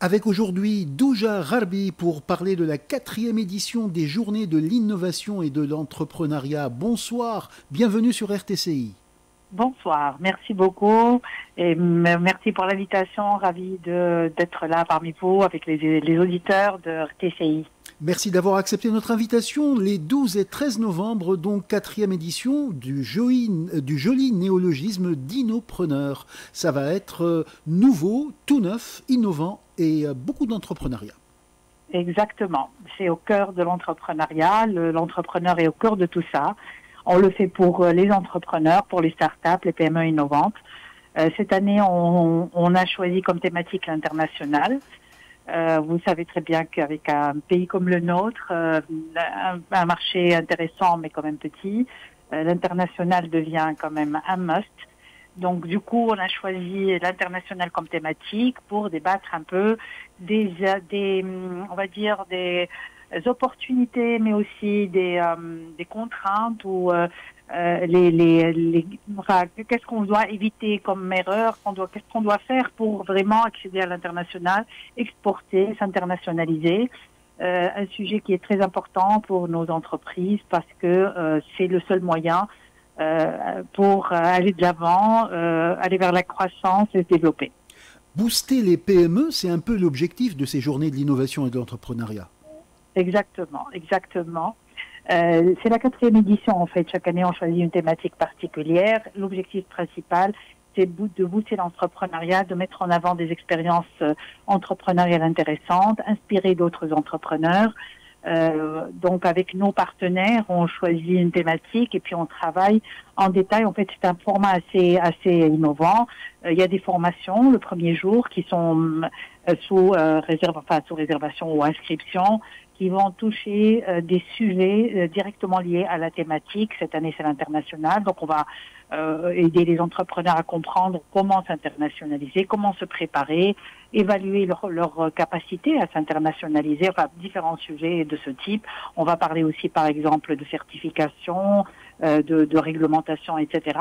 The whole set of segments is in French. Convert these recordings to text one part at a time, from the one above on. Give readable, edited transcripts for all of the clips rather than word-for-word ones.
Avec aujourd'hui Douja Gharbi pour parler de la 4e édition des Journées de l'innovation et de l'entrepreneuriat. Bonsoir, bienvenue sur RTCI. Bonsoir, merci beaucoup et merci pour l'invitation. Ravi d'être là parmi vous avec les auditeurs de RTCI. Merci d'avoir accepté notre invitation. Les 12 et 13 novembre, donc 4e édition du joli néologisme d'innopreneur. Ça va être nouveau, tout neuf, innovant et beaucoup d'entrepreneuriat. Exactement, c'est au cœur de l'entrepreneuriat. L'entrepreneur est au cœur de tout ça. On le fait pour les entrepreneurs, pour les startups, les PME innovantes. Cette année, on a choisi comme thématique l'international. Vous savez très bien qu'avec un pays comme le nôtre, un marché intéressant mais quand même petit, l'international devient quand même un must. Donc du coup, on a choisi l'international comme thématique pour débattre un peu des on va dire des opportunités, mais aussi des contraintes ou qu'est-ce qu'on doit éviter comme erreur, qu'est-ce qu'on doit faire pour vraiment accéder à l'international, exporter, s'internationaliser. Un sujet qui est très important pour nos entreprises parce que c'est le seul moyen pour aller de l'avant, aller vers la croissance et se développer. Booster les PME, c'est un peu l'objectif de ces journées de l'innovation et de l'entrepreneuriat. Exactement, exactement. C'est la 4e édition en fait. Chaque année, on choisit une thématique particulière. L'objectif principal, c'est de booster l'entrepreneuriat, de mettre en avant des expériences entrepreneuriales intéressantes, inspirer d'autres entrepreneurs. Donc, avec nos partenaires, on choisit une thématique et puis on travaille en détail. En fait, c'est un format assez innovant. Il y a des formations le premier jour qui sont sous réservation ou inscription, qui vont toucher des sujets directement liés à la thématique. Cette année, c'est l'international. Donc, on va aider les entrepreneurs à comprendre comment s'internationaliser, comment se préparer, évaluer leur capacité à s'internationaliser, enfin, différents sujets de ce type. On va parler aussi, par exemple, de certification, de réglementation, etc.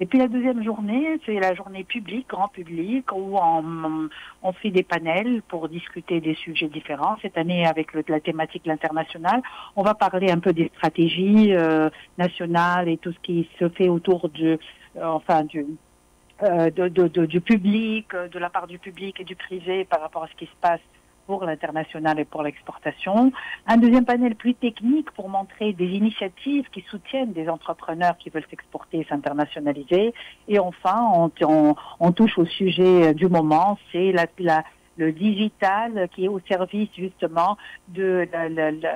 Et puis la deuxième journée, c'est la journée publique, grand public, où on fait des panels pour discuter des sujets différents. Cette année, avec la thématique de l'international, on va parler un peu des stratégies nationales et tout ce qui se fait autour du public, de la part du public et du privé par rapport à ce qui se passe pour l'international et pour l'exportation. Un deuxième panel plus technique pour montrer des initiatives qui soutiennent des entrepreneurs qui veulent s'exporter et s'internationaliser. Et enfin, on touche au sujet du moment, c'est le digital qui est au service justement de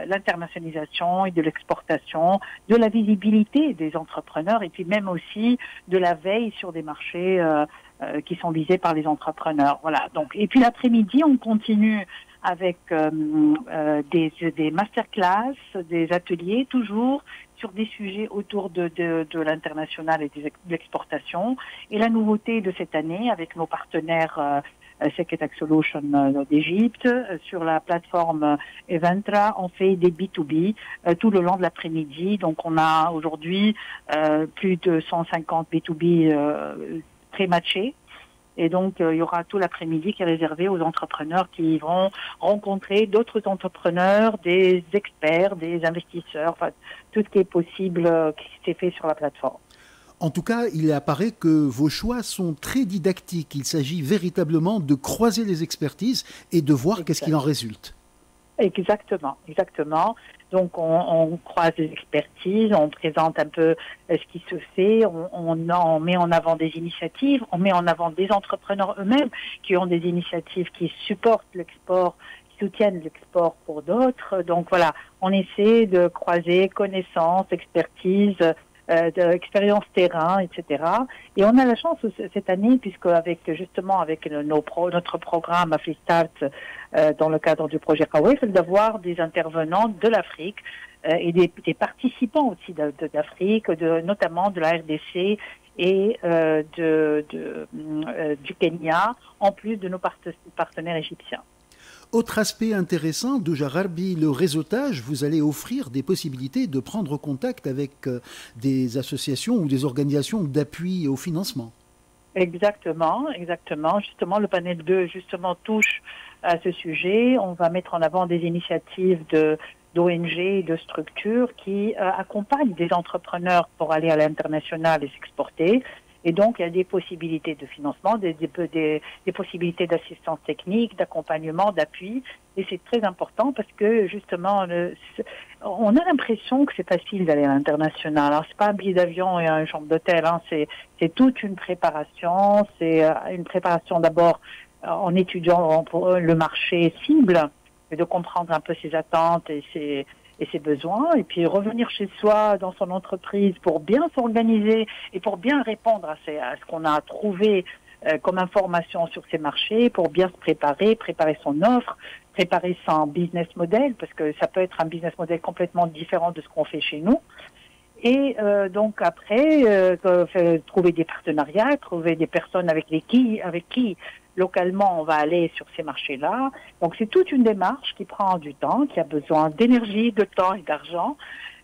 l'internationalisation et de l'exportation, de la visibilité des entrepreneurs et puis même aussi de la veille sur des marchés qui sont visés par les entrepreneurs. Voilà. Donc, et puis l'après-midi, on continue avec des masterclass, des ateliers, toujours sur des sujets autour de l'international et de l'exportation. Et la nouveauté de cette année, avec nos partenaires Secretech Solutions d'Égypte, sur la plateforme Eventra, on fait des B2B tout le long de l'après-midi. Donc, on a aujourd'hui plus de 150 B2B pré-matchés. Et donc, il y aura tout l'après-midi qui est réservé aux entrepreneurs qui vont rencontrer d'autres entrepreneurs, des experts, des investisseurs, enfin, tout ce qui est possible qui s'est fait sur la plateforme. En tout cas, il apparaît que vos choix sont très didactiques. Il s'agit véritablement de croiser les expertises et de voir qu'est-ce qu'il en résulte. Exactement, exactement. Donc, on croise les expertises, on présente un peu ce qui se fait, on met en avant des initiatives, on met en avant des entrepreneurs eux-mêmes qui ont des initiatives qui supportent l'export, qui soutiennent l'export pour d'autres. Donc, voilà, on essaie de croiser connaissances, expertise, expérience terrain, etc. Et on a la chance cette année, puisque avec notre programme AfriStart, dans le cadre du projet Kawef, d'avoir des intervenants de l'Afrique et des participants aussi d'Afrique, notamment de la RDC et du Kenya, en plus de nos partenaires égyptiens. Autre aspect intéressant, Douja Gharbi, le réseautage, vous allez offrir des possibilités de prendre contact avec des associations ou des organisations d'appui au financement. Exactement, exactement. Justement, le panel 2 justement touche à ce sujet. On va mettre en avant des initiatives d'ONG et de structures qui accompagnent des entrepreneurs pour aller à l'international et s'exporter. Et donc, il y a des possibilités de financement, des possibilités d'assistance technique, d'accompagnement, d'appui. Et c'est très important parce que, justement, on a l'impression que c'est facile d'aller à l'international. Alors, c'est pas un billet d'avion et une chambre d'hôtel, hein. C'est toute une préparation. C'est une préparation d'abord en étudiant le marché cible, et de comprendre un peu ses attentes et ses besoins, et puis revenir chez soi dans son entreprise pour bien s'organiser et pour bien répondre à ce qu'on a trouvé comme information sur ces marchés, pour bien se préparer son offre, préparer son business model, parce que ça peut être un business model complètement différent de ce qu'on fait chez nous. Et donc après, trouver des partenariats, trouver des personnes avec qui localement on va aller sur ces marchés-là. Donc c'est toute une démarche qui prend du temps, qui a besoin d'énergie, de temps et d'argent.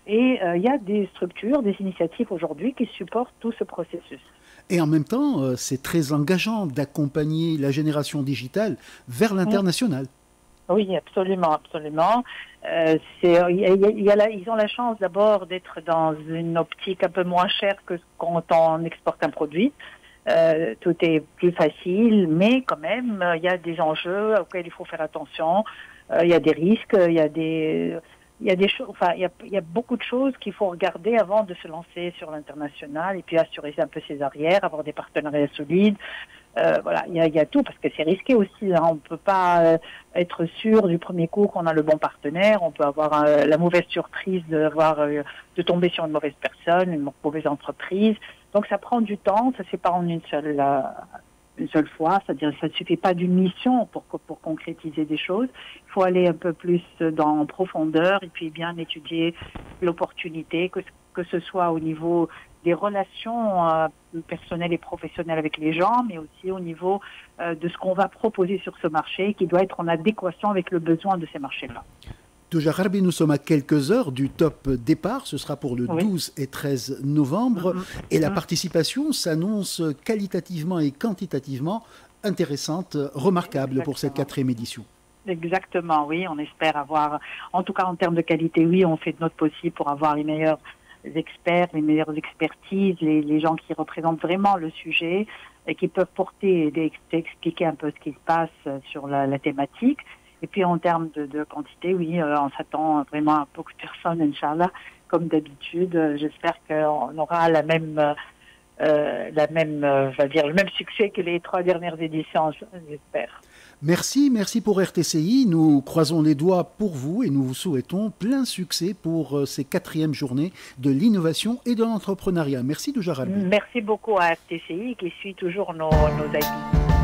Et il y a des structures, des initiatives aujourd'hui qui supportent tout ce processus. Et en même temps, c'est très engageant d'accompagner la génération digitale vers l'international. Oui, absolument, absolument. Ils ont la chance d'abord d'être dans une optique un peu moins chère que quand on exporte un produit. Tout est plus facile, mais quand même, il y a des enjeux auxquels il faut faire attention. Il y a des risques, il y a des choses, enfin, il y a beaucoup de choses qu'il faut regarder avant de se lancer sur l'international, et puis assurer un peu ses arrières, avoir des partenariats solides. Voilà, il y a tout, parce que c'est risqué aussi, hein. On ne peut pas être sûr du premier coup qu'on a le bon partenaire. On peut avoir la mauvaise surprise de tomber sur une mauvaise personne, une mauvaise entreprise. Donc ça prend du temps, ça ne se fait pas en une seule fois. C'est-à-dire ça ne suffit pas d'une mission pour concrétiser des choses. Il faut aller un peu plus en profondeur et puis bien étudier l'opportunité, que ce soit au niveau des relations personnelles et professionnelles avec les gens, mais aussi au niveau de ce qu'on va proposer sur ce marché, qui doit être en adéquation avec le besoin de ces marchés-là. Touja Harbi, nous sommes à quelques heures du top départ. Ce sera pour le 12 et 13 novembre. Et la participation s'annonce qualitativement et quantitativement intéressante, remarquable. Exactement. Pour cette 4e édition. Exactement, oui. On espère avoir, en tout cas en termes de qualité, oui, on fait de notre possible pour avoir les meilleurs experts, les meilleures expertises, les gens qui représentent vraiment le sujet et qui peuvent porter et expliquer un peu ce qui se passe sur la thématique. Et puis en termes de quantité, oui, on s'attend vraiment à beaucoup de personnes, Inch'Allah, comme d'habitude. J'espère qu'on aura le même succès que les 3 dernières éditions, j'espère. Merci pour RTCI. Nous croisons les doigts pour vous et nous vous souhaitons plein succès pour ces 4e journées de l'innovation et de l'entrepreneuriat. Merci Touja Harbi. Merci beaucoup à RTCI qui suit toujours nos avis.